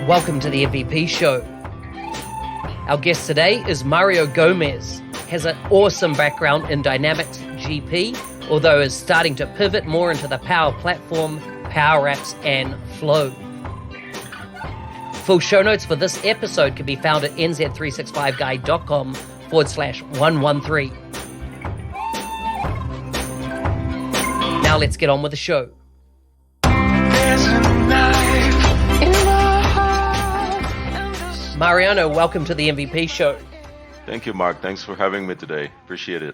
Welcome to the MVP Show. Our guest today is Mariano Gomez. Has an awesome background in Dynamics GP, although is starting to pivot more into the Power Platform, Power Apps, and Flow. Full show notes for this episode can be found at nz365guide.com/113. Now let's get on with the show. Mariano, welcome to the MVP Show. Thank you, Mark. Thanks for having me today. Appreciate it.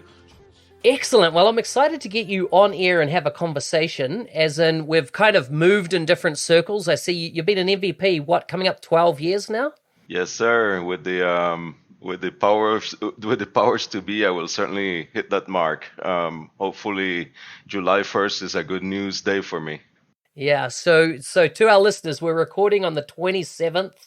Excellent. Well, I'm excited to get you on air and have a conversation, as in we've kind of moved in different circles. I see you've been an MVP, coming up 12 years now? Yes, sir. With the powers to be, I will certainly hit that mark. Hopefully, July 1st is a good news day for me. Yeah. So to our listeners, we're recording on the 27th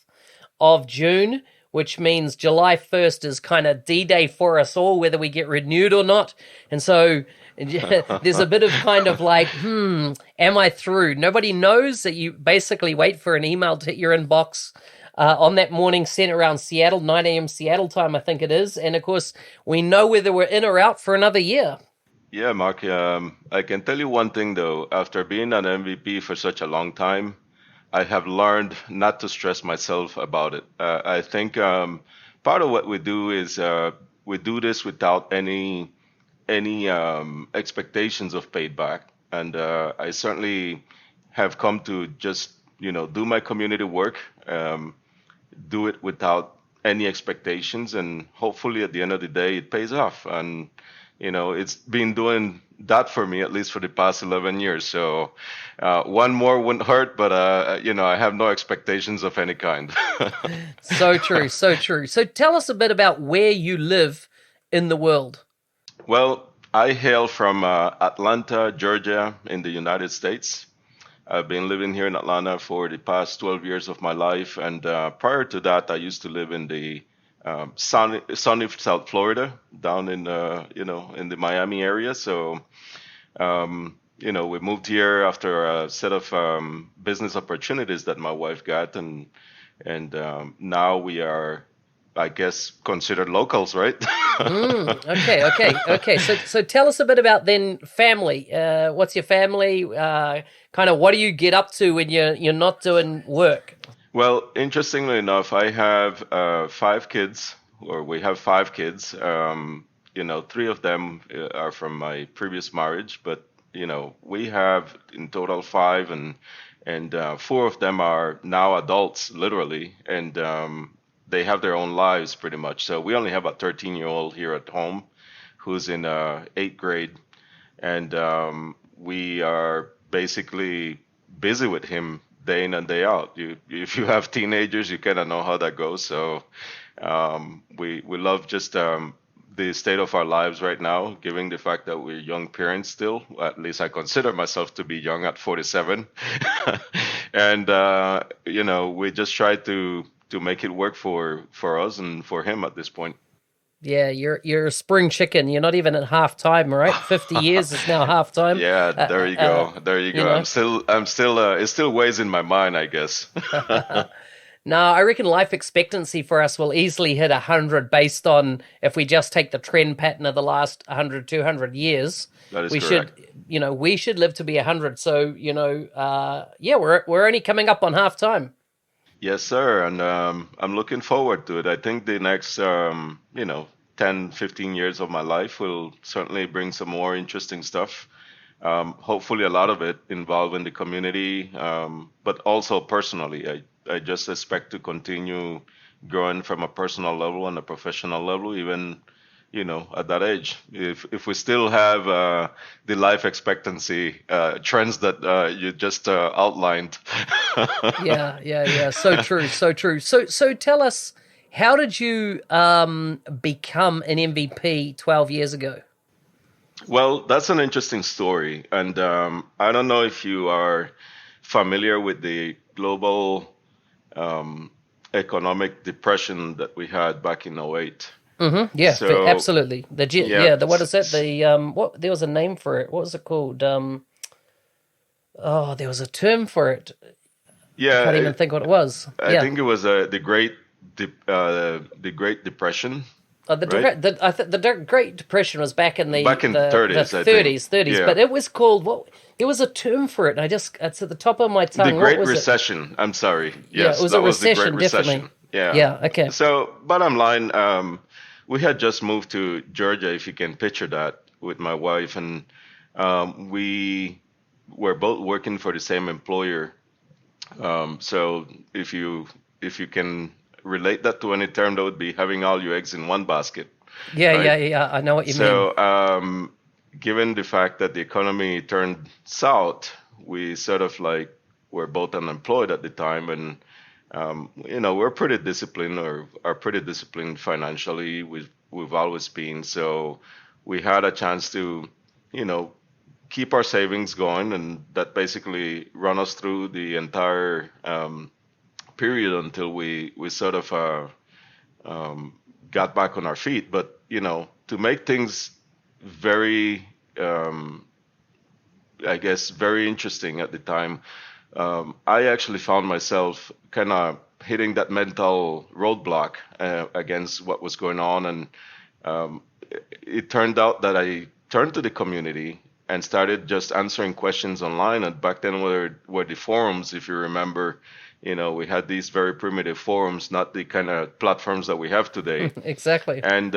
of June, which means July 1st is kind of D-Day for us all, whether we get renewed or not. And so there's a bit of kind of like, am I through? Nobody knows. That you basically wait for an email to hit your inbox on that morning, sent around Seattle, 9 a.m. Seattle time, I think it is. And of course, we know whether we're in or out for another year. Yeah, Mark, I can tell you one thing, though. After being an MVP for such a long time, I have learned not to stress myself about it. I think part of what we do is we do this without any expectations of paid back. And I certainly have come to just, do my community work, do it without any expectations. And hopefully at the end of the day, it pays off. And it's been doing that for me, at least for the past 11 years. So one more wouldn't hurt, but, I have no expectations of any kind. So true, so true. So tell us a bit about where you live in the world. Well, I hail from Atlanta, Georgia, in the United States. I've been living here in Atlanta for the past 12 years of my life. And prior to that, I used to live in the sunny South Florida, down in in the Miami area. So we moved here after a set of business opportunities that my wife got, and now we are, I guess, considered locals, right? Okay. So tell us a bit about then family. What's your family? Kind of what do you get up to when you're not doing work? Well, interestingly enough, I have we have five kids. 3 of them are from my previous marriage, but we have in total 5, and 4 of them are now adults, literally, and they have their own lives pretty much. So we only have a 13-year-old here at home who's in 8th grade, and we are basically busy with him day in and day out. If you have teenagers, you kind of know how that goes. So we love just the state of our lives right now, given the fact that we're young parents still. At least I consider myself to be young at 47. And we just try to make it work for us and for him at this point. Yeah, you're a spring chicken. You're not even at half time, right? 50 years is now half time. Yeah, there you go. I'm still. It still weighs in my mind, I guess. No, I reckon life expectancy for us will easily hit 100 based on if we just take the trend pattern of the last 100, 200 years. That is correct. We should live to be 100. So, we're only coming up on half time. Yes, sir. And I'm looking forward to it. I think the next, 10, 15 years of my life will certainly bring some more interesting stuff. Hopefully a lot of it involving the community, but also personally. I just expect to continue growing from a personal level and a professional level, even, at that age. If we still have the life expectancy trends that you just outlined. Yeah. So true. So tell us, how did you become an MVP 12 years ago? Well, that's an interesting story. And I don't know if you are familiar with the global economic depression that we had back in '08. Mm-hmm. Yeah, so, absolutely. What is that? There was a name for it. What was it called? There was a term for it. Yeah, I can't even think what it was. I think it was the Great Depression. Right? The Great Depression was back in Back in the the 30s, I think. 30s, Yeah. but it was called what? There was a term for it, and it's at the top of my The tongue. What Great was it? Recession. I'm sorry. Yeah, it Yes, was a that was the Great recession, definitely. Recession. Yeah. Yeah, okay. So, bottom line, we had just moved to Georgia, if you can picture that, with my wife, and we were both working for the same employer. So, if you can relate that to any term, that would be having all your eggs in one basket, Yeah, right? yeah. I know what you mean. So, given the fact that the economy turned south, we sort of like were both unemployed at the time, and we're pretty disciplined, or are pretty disciplined financially. We've always been. So we had a chance to, you know, keep our savings going, and that basically run us through the entire period until we sort of got back on our feet. But to make things very, I guess, very interesting at the time, I actually found myself kind of hitting that mental roadblock against what was going on, and it turned out that I turned to the community and started just answering questions online. And back then were the forums, if you remember. We had these very primitive forums, not the kind of platforms that we have today. Exactly. And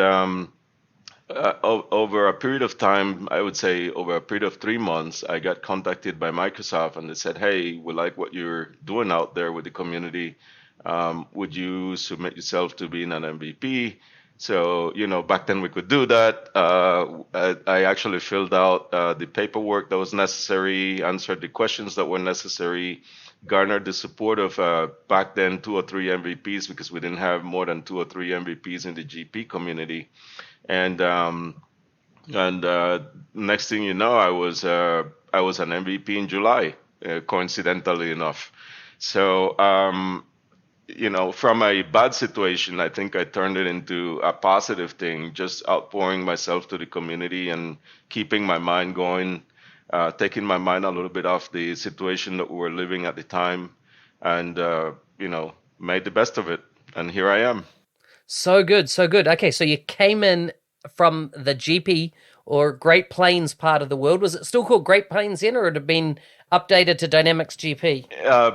over a period of time, I would say over a period of 3 months, I got contacted by Microsoft, and they said, "Hey, we like what you're doing out there with the community. Would you submit yourself to being an MVP?" So, back then we could do that. I actually filled out the paperwork that was necessary, answered the questions that were necessary, garnered the support of back then 2 or 3 MVPs, because we didn't have more than 2 or 3 MVPs in the GP community. And next thing you know, I was an MVP in July, coincidentally enough. So from a bad situation, I think I turned it into a positive thing, just outpouring myself to the community and keeping my mind going, taking my mind a little bit off the situation that we were living at the time, and made the best of it. And here I am. So good, so good. Okay, so you came in from the GP or Great Plains part of the world. Was it still called Great Plains then, or had it been updated to Dynamics GP?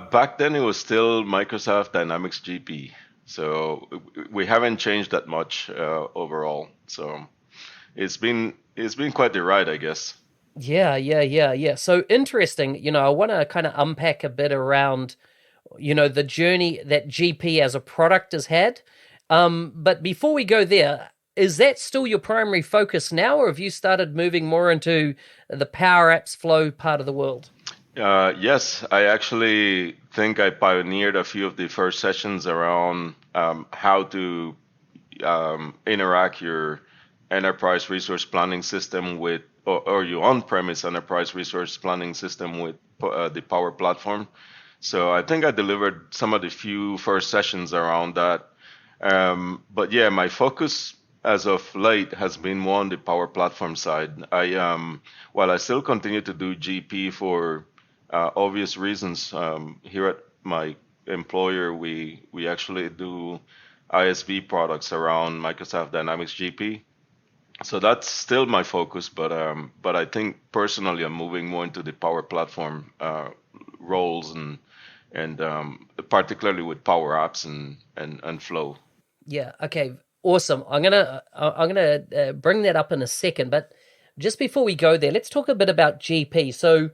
Back then it was still Microsoft Dynamics GP. So we haven't changed that much overall. So it's been quite the ride, I guess. Yeah. So interesting. I want to kind of unpack a bit around, the journey that GP as a product has had. But before we go there, is that still your primary focus now, or have you started moving more into the Power Apps Flow part of the world? Yes, I actually think I pioneered a few of the first sessions around how to interact your enterprise resource planning system with, or your on-premise enterprise resource planning system with the Power Platform. So I think I delivered some of the few first sessions around that. But yeah, my focus as of late has been more on the Power Platform side. While I still continue to do GP for obvious reasons, here at my employer, we actually do ISV products around Microsoft Dynamics GP. So that's still my focus, but I think personally I'm moving more into the Power Platform roles, and particularly with Power Apps and Flow. Yeah. Okay. Awesome. I'm gonna bring that up in a second, but just before we go there, let's talk a bit about GP. So,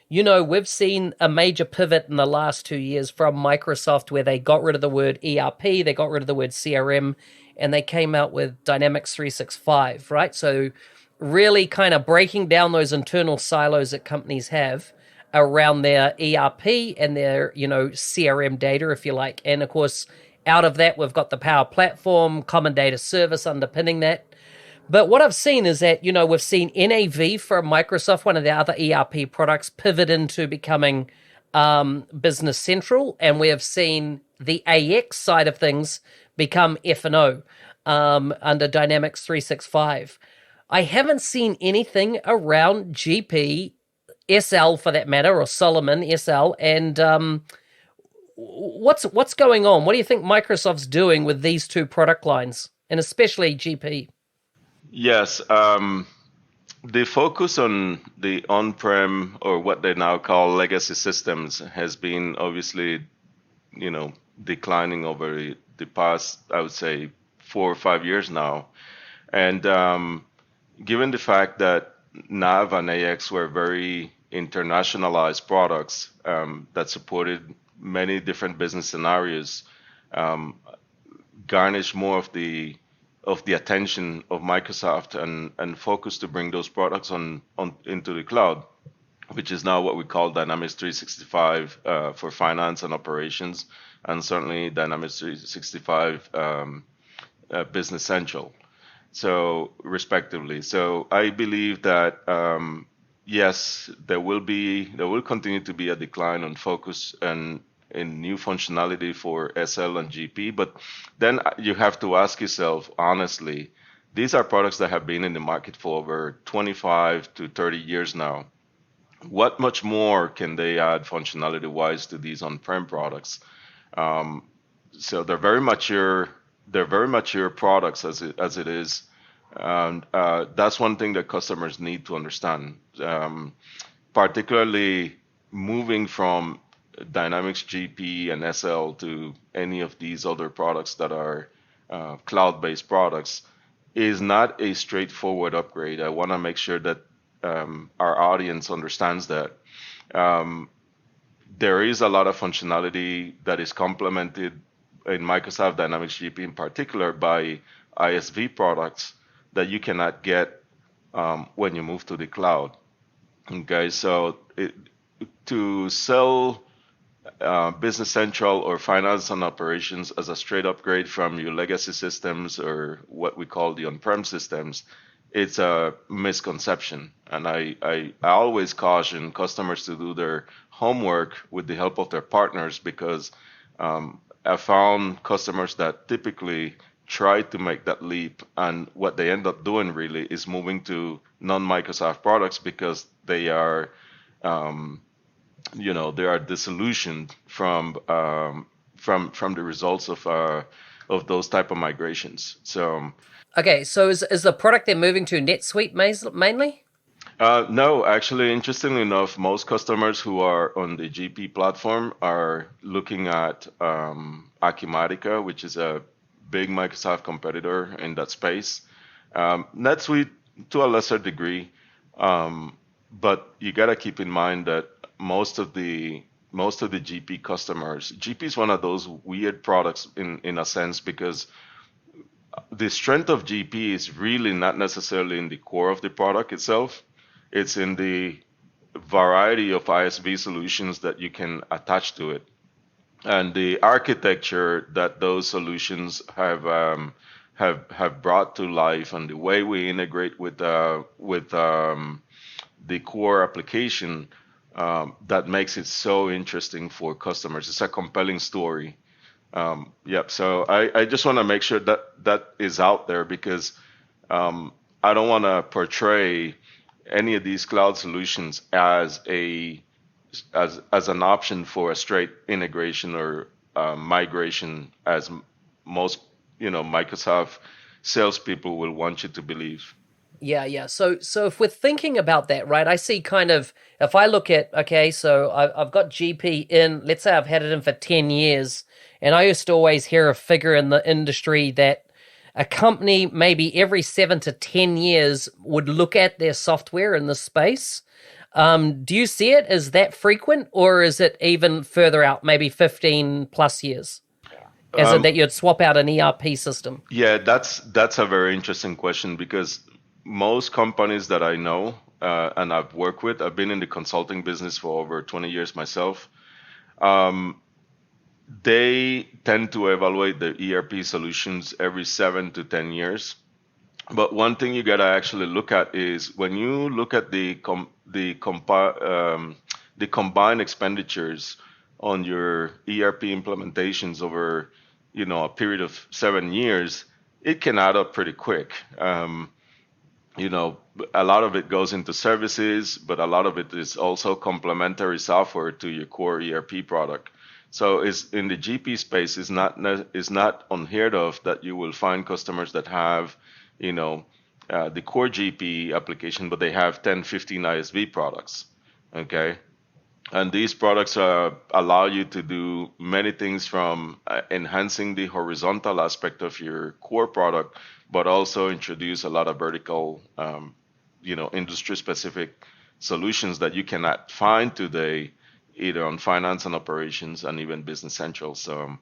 we've seen a major pivot in the last 2 years from Microsoft, where they got rid of the word ERP, they got rid of the word CRM, and they came out with Dynamics 365, right? So, really kind of breaking down those internal silos that companies have around their ERP and their, CRM data, if you like. And of course, out of that, we've got the Power Platform, Common Data Service underpinning that. But what I've seen is that, we've seen NAV from Microsoft, one of the other ERP products, pivot into becoming Business Central. And we have seen the AX side of things become F&O under Dynamics 365. I haven't seen anything around GP, SL for that matter, or Solomon SL. And what's going on? What do you think Microsoft's doing with these two product lines, and especially GP? Yes, the focus on the on-prem, or what they now call legacy systems, has been obviously, declining over the past, I would say, 4 or 5 years now. And given the fact that Nav and AX were very internationalized products that supported many different business scenarios, um, garnished more of the attention of Microsoft, and focus to bring those products on into the cloud, which is now what we call Dynamics 365 for finance and operations, and certainly Dynamics 365 Business Central. So respectively. So I believe that yes, there will continue to be a decline on focus and in new functionality for SL and GP, but then you have to ask yourself honestly, these are products that have been in the market for over 25 to 30 years now. What much more can they add functionality wise to these on-prem products? Um, so they're very mature. They're very mature products as it is, and that's one thing that customers need to understand. Particularly moving from Dynamics GP and SL to any of these other products that are cloud-based products is not a straightforward upgrade. I want to make sure that our audience understands that. Um, there is a lot of functionality that is complemented in Microsoft Dynamics GP in particular by ISV products that you cannot get when you move to the cloud. Okay, so to sell Business Central or Finance and Operations as a straight upgrade from your legacy systems, or what we call the on-prem systems, it's a misconception. And I always caution customers to do their homework with the help of their partners, because I found customers that typically try to make that leap, and what they end up doing really is moving to non-Microsoft products because um, they are disillusioned from the results of those type of migrations. So Okay, so is the product they're moving to NetSuite mainly? no, actually, interestingly enough, most customers who are on the GP platform are looking at Acumatica, which is a big Microsoft competitor in that space. NetSuite to a lesser degree, but you got to keep in mind that most of the GP customers, GP is one of those weird products in a sense, because the strength of GP is really not necessarily in the core of the product itself. It's in the variety of ISV solutions that you can attach to it, and the architecture that those solutions have brought to life, and the way we integrate with the core application, that makes it so interesting for customers. It's a compelling story. Yep. So I just want to make sure that that is out there, because I don't want to portray any of these cloud solutions as as an option for a straight integration or migration, as most Microsoft salespeople will want you to believe. Yeah, yeah. So if we're thinking about that, right, I see kind of, if I look at, okay, so I've got GP in, let's say I've had it in for 10 years, and I used to always hear a figure in the industry that a company maybe every 7 to 10 years would look at their software in this space. Do you see it as that frequent, or is it even further out, maybe 15 plus years? As in that you'd swap out an ERP system? Yeah, that's a very interesting question, because most companies that I know and I've worked with, I've been in the consulting business for over 20 years myself. Um, they tend to evaluate the ERP solutions every 7 to 10 years. But one thing you gotta actually look at is, when you look at the combined expenditures on your ERP implementations over a period of 7 years, it can add up pretty quick. You know, a lot of it goes into services, but a lot of it is also complementary software to your core ERP product. So is in the GP space is not unheard of that you will find customers that have, you know, the core GP application, but they have 10, 15 ISV products. Okay. And these products allow you to do many things from enhancing the horizontal aspect of your core product, but also introduce a lot of vertical, industry specific solutions that you cannot find today, either on finance and operations and even Business Central. So,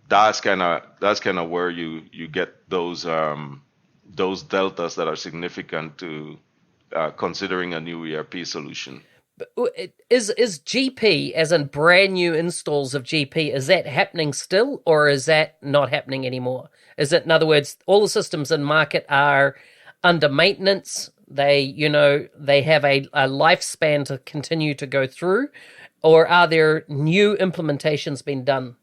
that's kind of where you get those deltas that are significant to considering a new ERP solution. Is GP, as in brand new installs of GP, is that happening still, or is that not happening anymore? Is it, in other words, all the systems in market are under maintenance? They have a lifespan to continue to go through, or are there new implementations being done?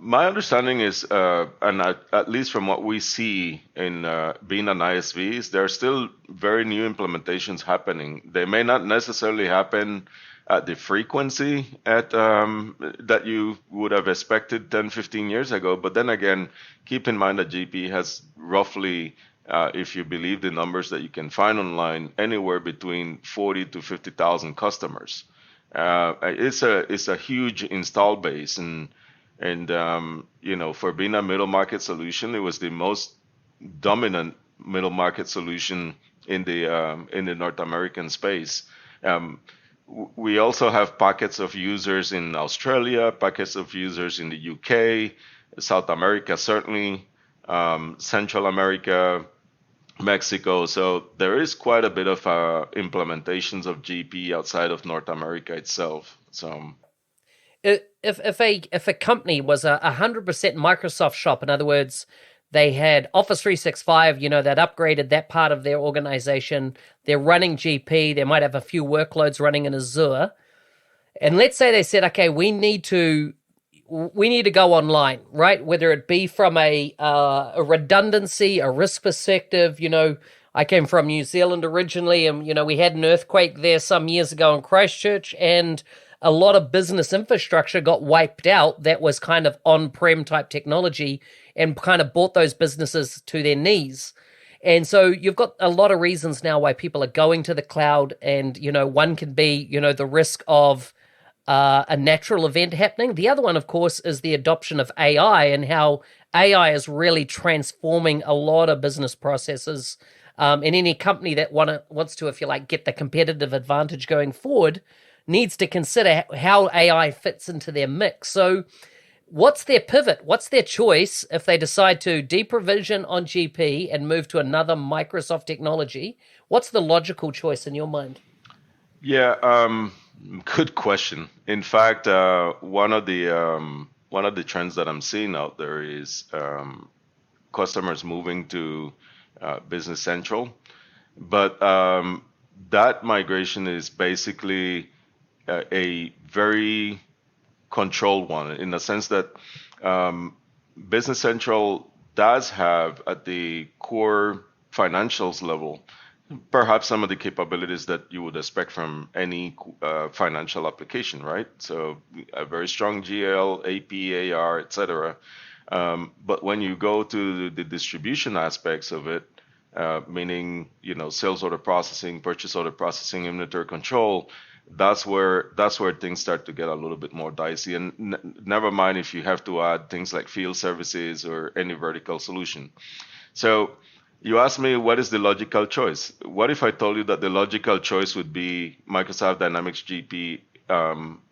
My understanding is, and at least from what we see in being an ISV, is there are still very new implementations happening. They may not necessarily happen at the frequency that you would have expected 10, 15 years ago. But then again, keep in mind that GP has roughly, if you believe the numbers that you can find online, anywhere between 40 to 50,000 customers. It's a huge install base, and for being a middle market solution, it was the most dominant middle market solution in the North American space. We also have pockets of users in Australia, pockets of users in the UK, South America, certainly, Central America, Mexico. So there is quite a bit of implementations of GP outside of North America itself. So if a company was 100% Microsoft shop, in other words, they had Office 365, they'd upgraded that part of their organization, they're running GP, they might have a few workloads running in Azure, and let's say they said, okay, we need to go online, right? Whether it be from a redundancy, a risk perspective. I came from New Zealand originally, and we had an earthquake there some years ago in Christchurch, and a lot of business infrastructure got wiped out that was kind of on-prem type technology, and kind of brought those businesses to their knees. And so you've got a lot of reasons now why people are going to the cloud, and one can be the risk of a natural event happening. The other one, of course, is the adoption of AI, and how AI is really transforming a lot of business processes. And any company that wants to, if you like, get the competitive advantage going forward, needs to consider how AI fits into their mix. So what's their pivot? What's their choice if they decide to deprovision on GP and move to another Microsoft technology? What's the logical choice in your mind? Yeah, good question. In fact, one of the trends that I'm seeing out there is customers moving to Business Central, but that migration is basically a very controlled one, in the sense that Business Central does have, at the core financials level, perhaps some of the capabilities that you would expect from any financial application, right? So a very strong GL, AP, AR, etc. But when you go to the distribution aspects of it, meaning sales order processing, purchase order processing, inventory control, that's where things start to get a little bit more dicey. And never mind if you have to add things like field services or any vertical solution. So you asked me, what is the logical choice? What if I told you that the logical choice would be Microsoft Dynamics GP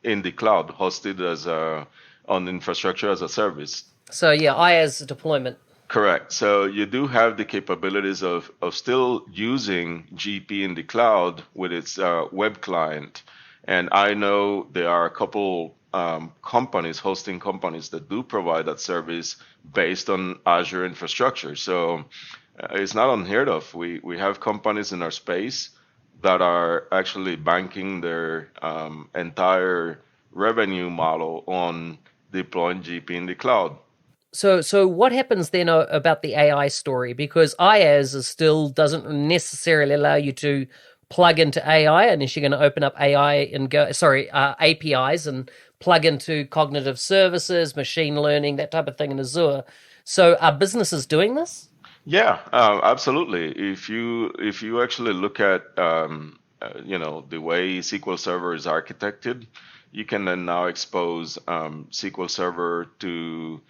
in the cloud, hosted as on infrastructure as a service? So yeah, IaaS deployment. Correct. So you do have the capabilities of still using GP in the cloud with its web client. And I know there are a couple hosting companies that do provide that service based on Azure infrastructure. So it's not unheard of. We have companies in our space that are actually banking their entire revenue model on deploying GP in the cloud. So what happens then about the AI story? Because IaaS still doesn't necessarily allow you to plug into AI, unless you're going to open up AI and go, sorry, APIs and plug into cognitive services, machine learning, that type of thing in Azure. So are businesses doing this? Yeah, absolutely. If you actually look at the way SQL Server is architected, you can then now expose SQL Server to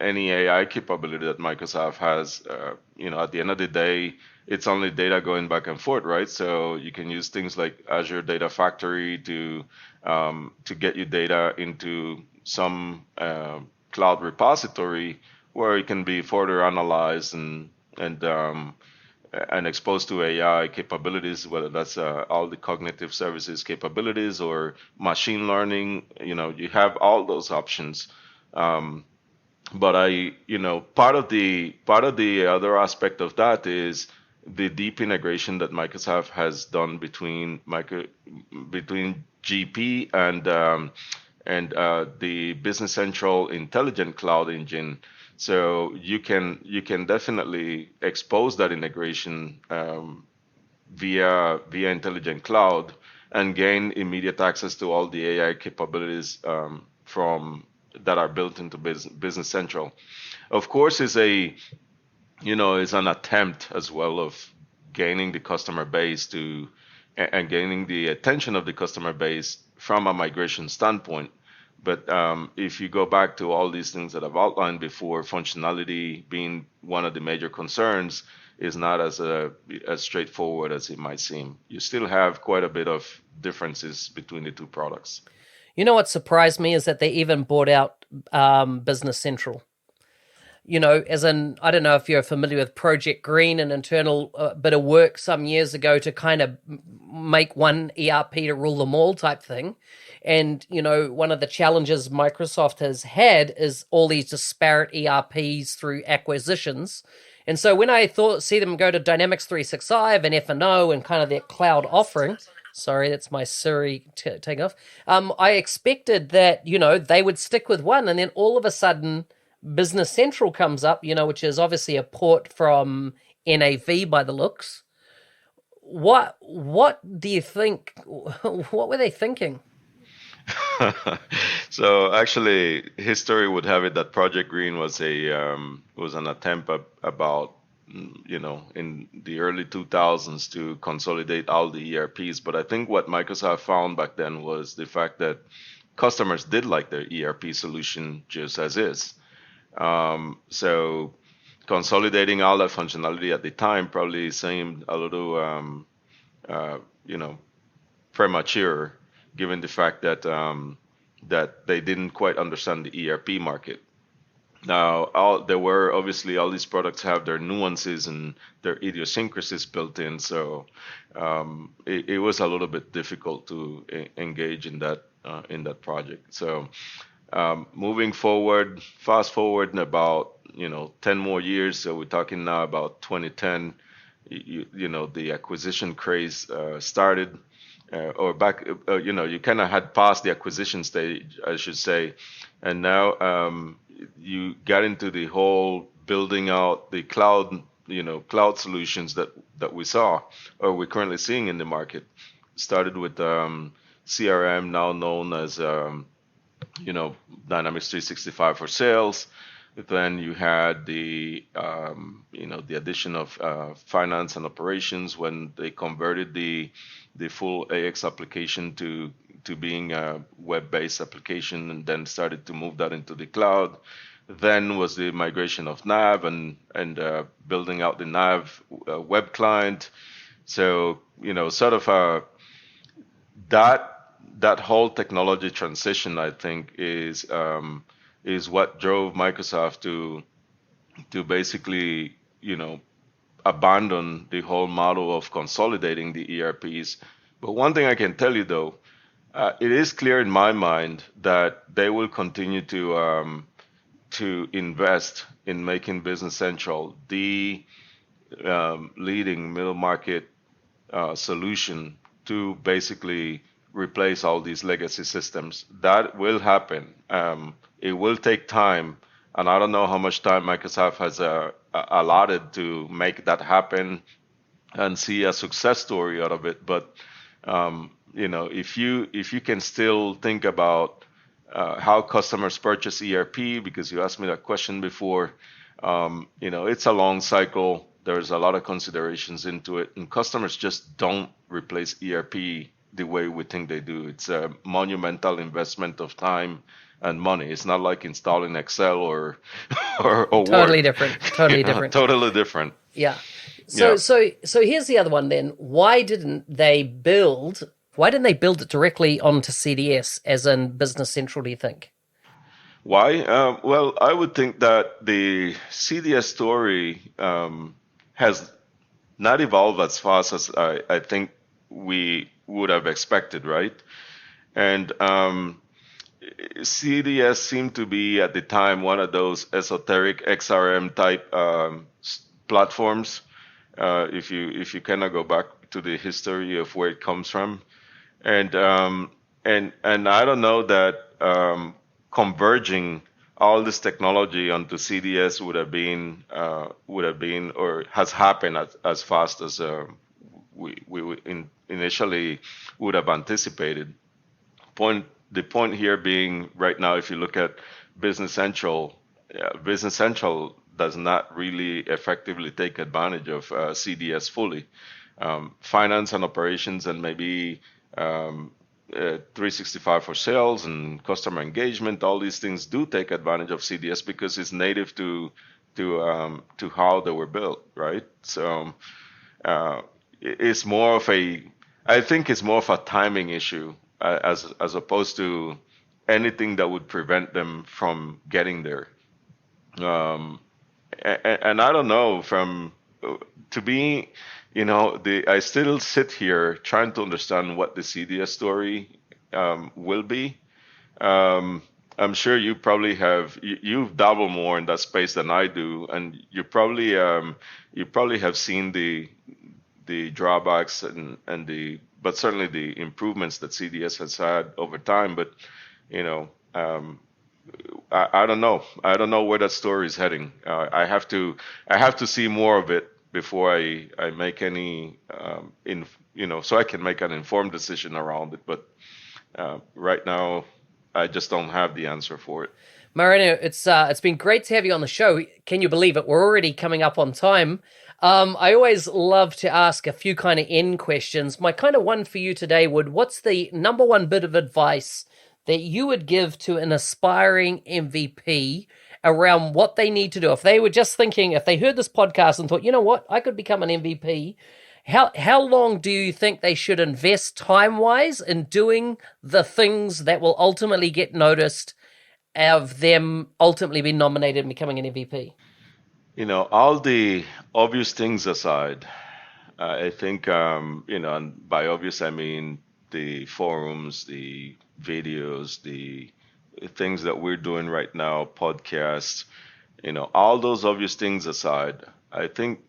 any AI capability that Microsoft has. At the end of the day, it's only data going back and forth, right? So you can use things like Azure Data Factory to get your data into some cloud repository where it can be further analyzed and exposed to AI capabilities, whether that's all the cognitive services capabilities or machine learning. You have all those options. Um, but part of the other aspect of that is the deep integration that Microsoft has done between GP and the Business Central Intelligent Cloud Engine. So you can definitely expose that integration via Intelligent Cloud and gain immediate access to all the AI capabilities from that are built into Business Central. Of course, is an attempt as well of gaining the customer base and gaining the attention of the customer base from a migration standpoint. But if you go back to all these things that I've outlined before, functionality being one of the major concerns is not as straightforward as it might seem. You still have quite a bit of differences between the two products. You know what surprised me is that they even bought out Business Central. As in, I don't know if you're familiar with Project Green, an internal bit of work some years ago to kind of make one ERP to rule them all type thing. And, one of the challenges Microsoft has had is all these disparate ERPs through acquisitions. And so when I see them go to Dynamics 365 and F&O and kind of their cloud offering, sorry, that's my Siri taking off. I expected that, they would stick with one, and then all of a sudden Business Central comes up, which is obviously a port from NAV by the looks. What do you think? What were they thinking? So actually, history would have it that Project Green was an attempt about in the early 2000s to consolidate all the ERPs. But I think what Microsoft found back then was the fact that customers did like their ERP solution just as is. So consolidating all that functionality at the time probably seemed a little, uh, you know, premature, given the fact that they didn't quite understand the ERP market. Now, there were obviously all these products have their nuances and their idiosyncrasies built in, so it was a little bit difficult to engage in that project. So moving forward, fast forward in about 10 more years, so we're talking now about 2010. The acquisition craze started, or back, you kind of had passed the acquisition stage, I should say, and now you got into the whole building out the cloud solutions that we saw or we're currently seeing in the market. Started with CRM, now known as Dynamics 365 for sales. Then you had the addition of finance and operations when they converted the full AX application to being a web-based application, and then started to move that into the cloud. Then was the migration of Nav and building out the Nav web client. So sort of that whole technology transition, I think, is what drove Microsoft to basically abandon the whole model of consolidating the ERPs. But one thing I can tell you though, it is clear in my mind that they will continue to invest in making Business Central the leading middle market solution to basically replace all these legacy systems. That will happen. It will take time, and I don't know how much time Microsoft has allotted to make that happen. and see a success story out of it. But if you can still think about how customers purchase ERP, because you asked me that question before, it's a long cycle. There's a lot of considerations into it, and customers just don't replace ERP the way we think they do. It's a monumental investment of time and money. It's not like installing Excel or Totally Word. different. Totally different. Totally different. Yeah. So here's the other one then. Why didn't they build it directly onto CDS as in Business Central, do you think? Why? Well, I would think that the CDS story has not evolved as fast as I think we would have expected, right? And CDS seemed to be at the time one of those esoteric XRM type platforms. If you kind of go back to the history of where it comes from, and I don't know that converging all this technology onto CDS would have been or has happened as fast as we initially would have anticipated. The point here being right now, if you look at Business Central, Business Central does not really effectively take advantage of CDS fully. Finance and operations and maybe 365 for sales and customer engagement, all these things do take advantage of CDS because it's native to how they were built, right? So it's more of I think it's more of a timing issue as opposed to anything that would prevent them from getting there. And I don't know, to be, I still sit here trying to understand what the CDS story will be. I'm sure you probably you've dabbled more in that space than I do, and you probably have seen the drawbacks but certainly the improvements that CDS has had over time. But I don't know. I don't know where that story is heading. I have to see more of it before I make any so I can make an informed decision around it. But right now, I just don't have the answer for it. Mariano, it's been great to have you on the show. Can you believe it? We're already coming up on time. I always love to ask a few kind of end questions. My kind of one for you today what's the number one bit of advice that you would give to an aspiring MVP around what they need to do? If they were just thinking, if they heard this podcast and thought, you know what, I could become an MVP, how long do you think they should invest time-wise in doing the things that will ultimately get noticed of them ultimately being nominated and becoming an MVP? All the obvious things aside, I think, and by obvious, I mean the forums, the videos, the things that we're doing right now, podcasts, all those obvious things aside, I think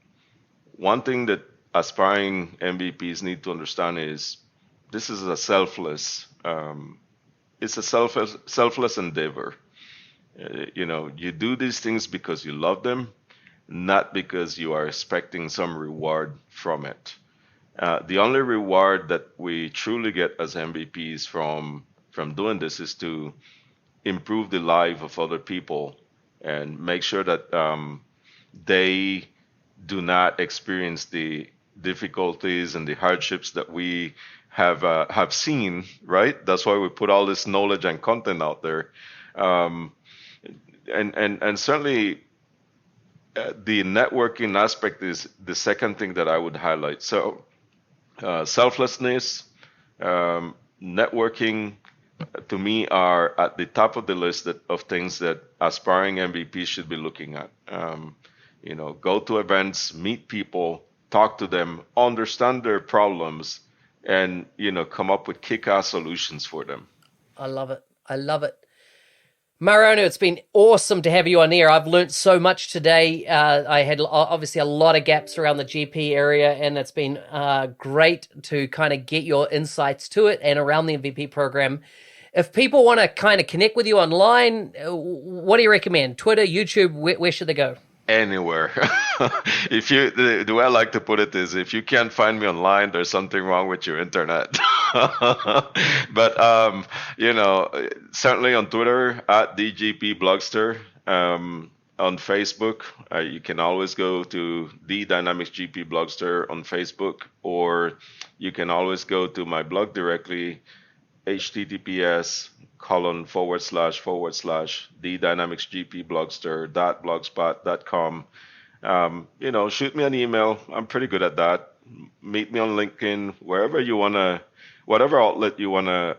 one thing that aspiring MVPs need to understand is this is a selfless endeavor. You do these things because you love them, not because you are expecting some reward from it. The only reward that we truly get as MVPs from doing this is to improve the life of other people and make sure that they do not experience the difficulties and the hardships that we have seen, right? That's why we put all this knowledge and content out there. And certainly the networking aspect is the second thing that I would highlight. So selflessness, networking, to me, are at the top of the list of things that aspiring MVPs should be looking at. Go to events, meet people, talk to them, understand their problems, and come up with kick-ass solutions for them. I love it. I love it. Mariano, it's been awesome to have you on here. I've learned so much today. I had obviously a lot of gaps around the GP area, and it's been great to kind of get your insights to it and around the MVP program. If people want to kind of connect with you online, what do you recommend? Twitter, YouTube, where should they go? Anywhere. If you, the way I like to put it is, if you can't find me online, there's something wrong with your internet. But certainly on Twitter at DGP Blogster. On Facebook, you can always go to the Dynamics GP Blogster on Facebook, or you can always go to my blog directly, https://thedynamicsgpblogster.blogspot.com. Shoot me an email. I'm pretty good at that. Meet me on LinkedIn, wherever you wanna, whatever outlet you wanna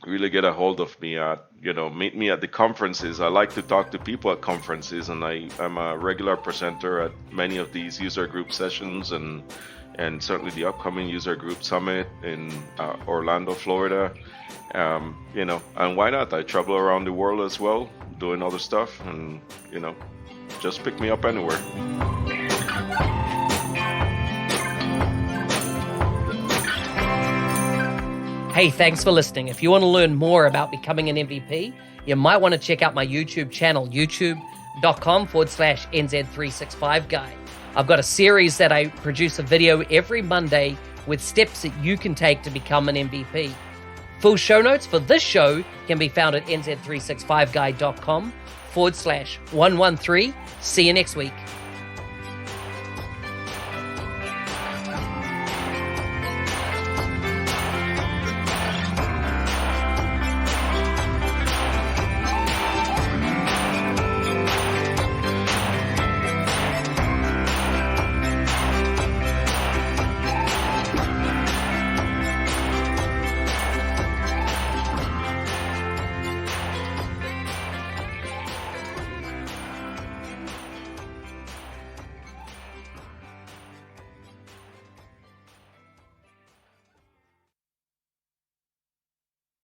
really get a hold of me at. Meet me at the conferences. I like to talk to people at conferences, and I'm a regular presenter at many of these user group sessions, and certainly the upcoming user group summit in Orlando, Florida. And why not? I travel around the world as well, doing other stuff, and just pick me up anywhere. Hey, thanks for listening. If you want to learn more about becoming an MVP, you might want to check out my YouTube channel, youtube.com/NZ365guy. I've got a series that I produce a video every Monday with steps that you can take to become an MVP. Full show notes for this show can be found at nz365guy.com/113. See you next week.